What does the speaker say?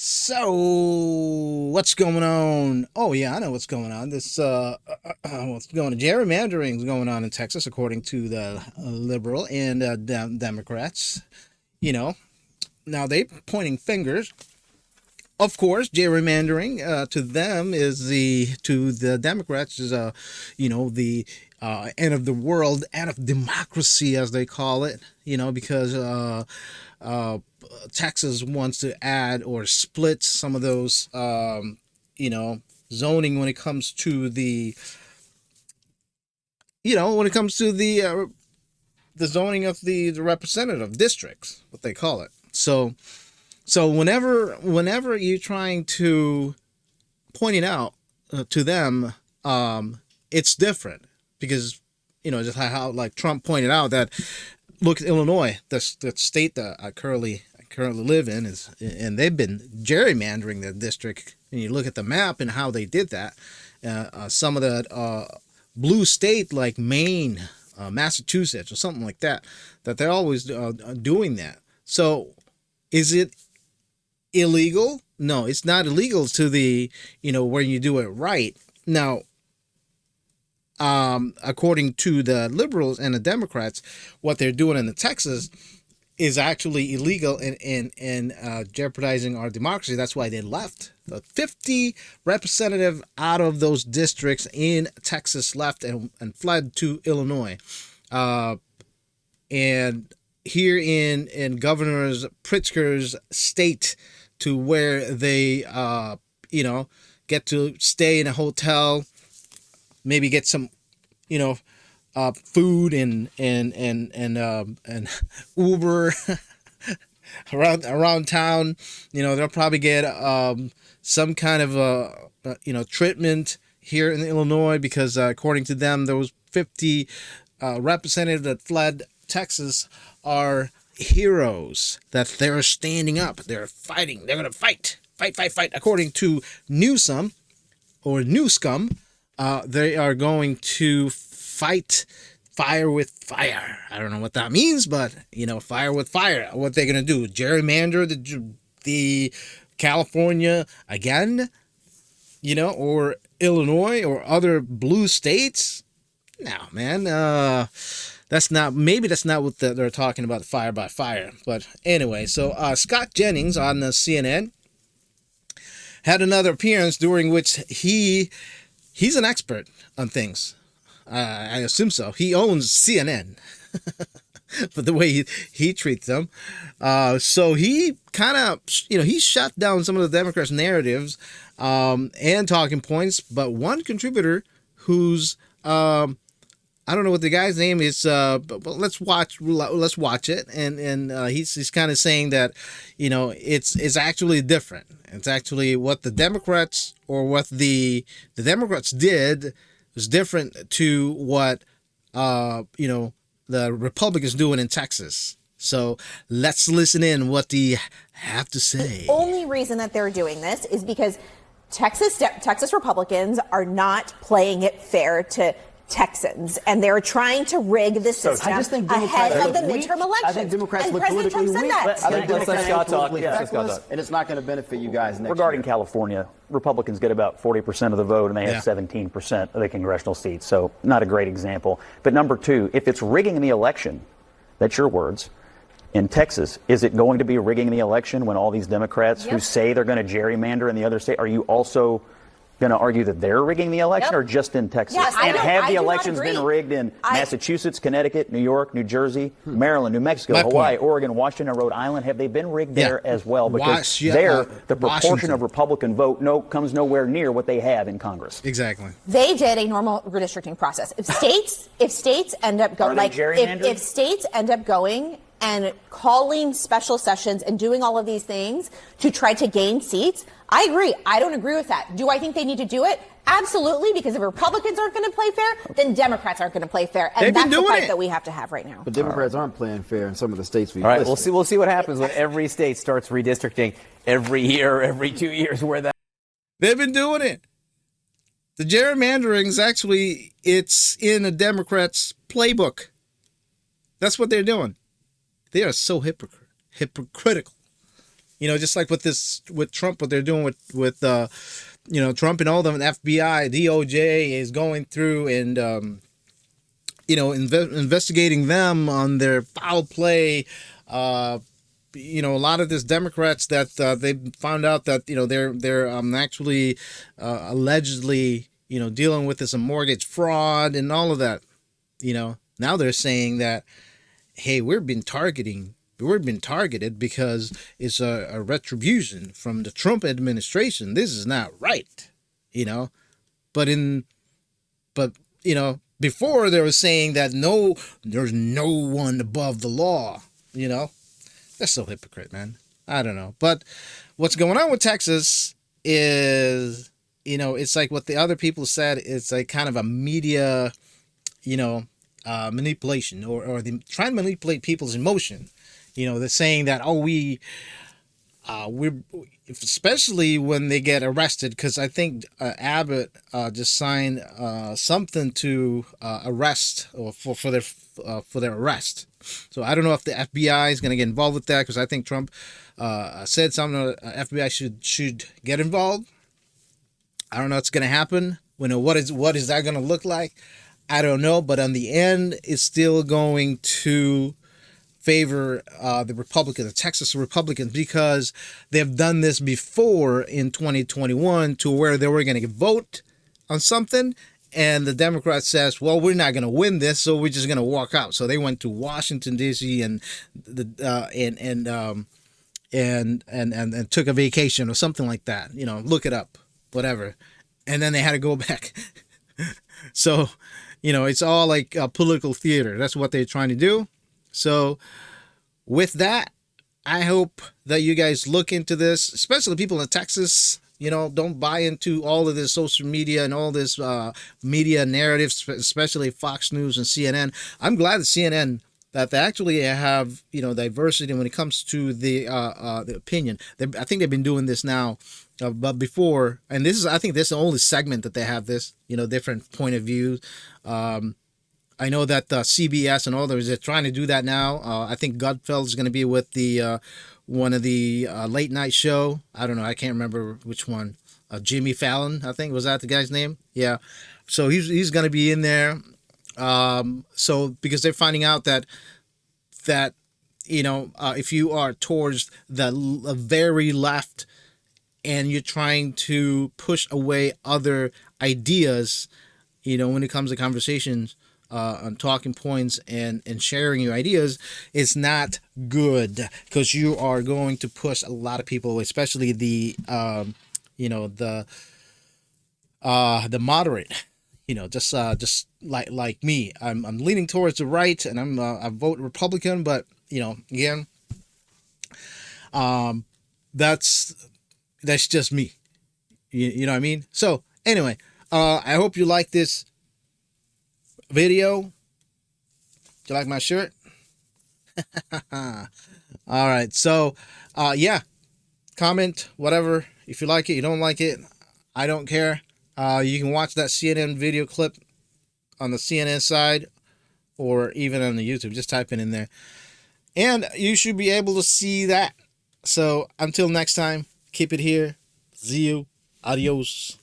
So, what's going on? Oh yeah, I know what's going on. What's going on? Gerrymandering is going on in Texas, according to the liberal and Democrats. You know, now they pointing fingers. Of course, gerrymandering to them is the Democrats is the end of the world, end of democracy as they call it. Because uh, Texas wants to add or split some of those zoning when it comes to the zoning of the representative districts, what they call it. So whenever you're trying to point it out to them, it's different because just how like Trump pointed out that look at Illinois, the state that I currently live in and they've been gerrymandering their district. And you look at the map and how they did that. Some of the blue state like Maine, Massachusetts, or something like that they're always doing that. So is it illegal? No, it's not illegal to the where you do it right. Now, according to the liberals and the Democrats, what they're doing in the Texas is actually illegal and jeopardizing our democracy. That's why they left. The 50 representative out of those districts in Texas left and fled to Illinois. And here in Governor Pritzker's state, to where they get to stay in a hotel, maybe get some food and Uber around town. They'll probably get some kind of treatment here in Illinois because according to them, those 50 representatives that fled Texas are heroes, that they're standing up, they're fighting, they're gonna fight. According to Newsom, they are going to fight fire with fire. I don't know what that means, but fire with fire. What they're gonna do? Gerrymander the California again? Or Illinois or other blue states? No, man. That's not what they're talking about, fire by fire. But anyway, so Scott Jennings on the CNN had another appearance during which he's an expert on things. I assume so. He owns CNN, but the way he treats them. So he kind of, he shut down some of the Democrats' narratives and talking points. But one contributor who's I don't know what the guy's name is, but let's watch it. And he's kind of saying that, it's actually different. It's actually what the Democrats or what the Democrats did was different to what, the Republicans doing in Texas. So let's listen in what they have to say. The only reason that they're doing this is because Texas Republicans are not playing it fair to Texans, and they're trying to rig the system ahead of the midterm elections. I think Democrats and look President politically Trump said weak. that. I think Democrats Scott look talk. politically Yeah, feckless, and it's not going to benefit you guys next Regarding year. California, Republicans get about 40% of the vote, and they have 17% of the congressional seats. So not a great example. But number two, if it's rigging the election, that's your words, in Texas, is it going to be rigging the election when all these Democrats who say they're going to gerrymander in the other state, are you also going to argue that they're rigging the election or just in Texas? Yes, and have the do not elections agree. been rigged in Massachusetts, Connecticut, New York, New Jersey, Maryland, New Mexico, Hawaii, Oregon, Washington, and Rhode Island? Have they been rigged there as well? Because the proportion of Republican vote comes nowhere near what they have in Congress. Exactly. They did a normal redistricting process. If states end up going if states end up going and calling special sessions and doing all of these things to try to gain seats, I agree. I don't agree with that. Do I think they need to do it? Absolutely, because if Republicans aren't going to play fair, then Democrats aren't going to play fair. And that's the fight that we have to have right now. But Democrats aren't playing fair in some of the states we've All right, listed. we'll see what happens when every state starts redistricting every year, every 2 years, where that. They've been doing it. The gerrymandering is actually, it's in a Democrat's playbook. That's what they're doing. They are so hypocritical. just like with Trump, what they're doing with Trump and all them, FBI, DOJ is going through and investigating them on their foul play. A lot of these Democrats that they found out that they're actually allegedly dealing with this mortgage fraud and all of that. Now they're saying that, hey, we've been targeted because it's a retribution from the Trump administration. This is not right, But before they were saying that there's no one above the law. That's so hypocrite, man. I don't know. But what's going on with Texas is, it's like what the other people said. It's like kind of a media, manipulation, or they try to manipulate people's emotion. They're saying that, we're especially when they get arrested, because I think Abbott just signed something to arrest, or for their arrest. So I don't know if the FBI is going to get involved with that, because I think Trump said something. FBI should get involved. I don't know what's going to happen. What is that going to look like? I don't know. But on the end, it's still going to favor the Texas Republicans, because they've done this before in 2021, to where they were going to vote on something, and the Democrat says, well, we're not going to win this, so we're just going to walk out. So they went to Washington D.C. and took a vacation or something like that. Look it up, whatever, and then they had to go back. So it's all like political theater. That's what they're trying to do. So with that, I hope that you guys look into this, especially people in Texas. Don't buy into all of this social media and all this media narratives, especially Fox News and CNN. I'm glad that CNN, that they actually have, diversity when it comes to the opinion. I think they've been doing this now, but before, and I think this is the only segment that they have this, different point of view. I know that CBS and all those are trying to do that now. I think Gutfeld is going to be with the one of the late night show. I don't know. I can't remember which one. Jimmy Fallon, I think, was that the guy's name? Yeah. So he's going to be in there. So because they're finding out that if you are towards the very left and you're trying to push away other ideas, when it comes to conversations, on talking points and sharing your ideas, it's not good, because you are going to push a lot of people, especially the moderate, just like me. I'm leaning towards the right, and I vote Republican, but again, that's just me. You know what I mean? So anyway, I hope you like this video. Do you like my shirt? All right. So, yeah, comment, whatever. If you like it, you don't like it, I don't care. You can watch that CNN video clip on the CNN side, or even on the YouTube. Just type it in there, and you should be able to see that. So until next time, keep it here. See you. Adios.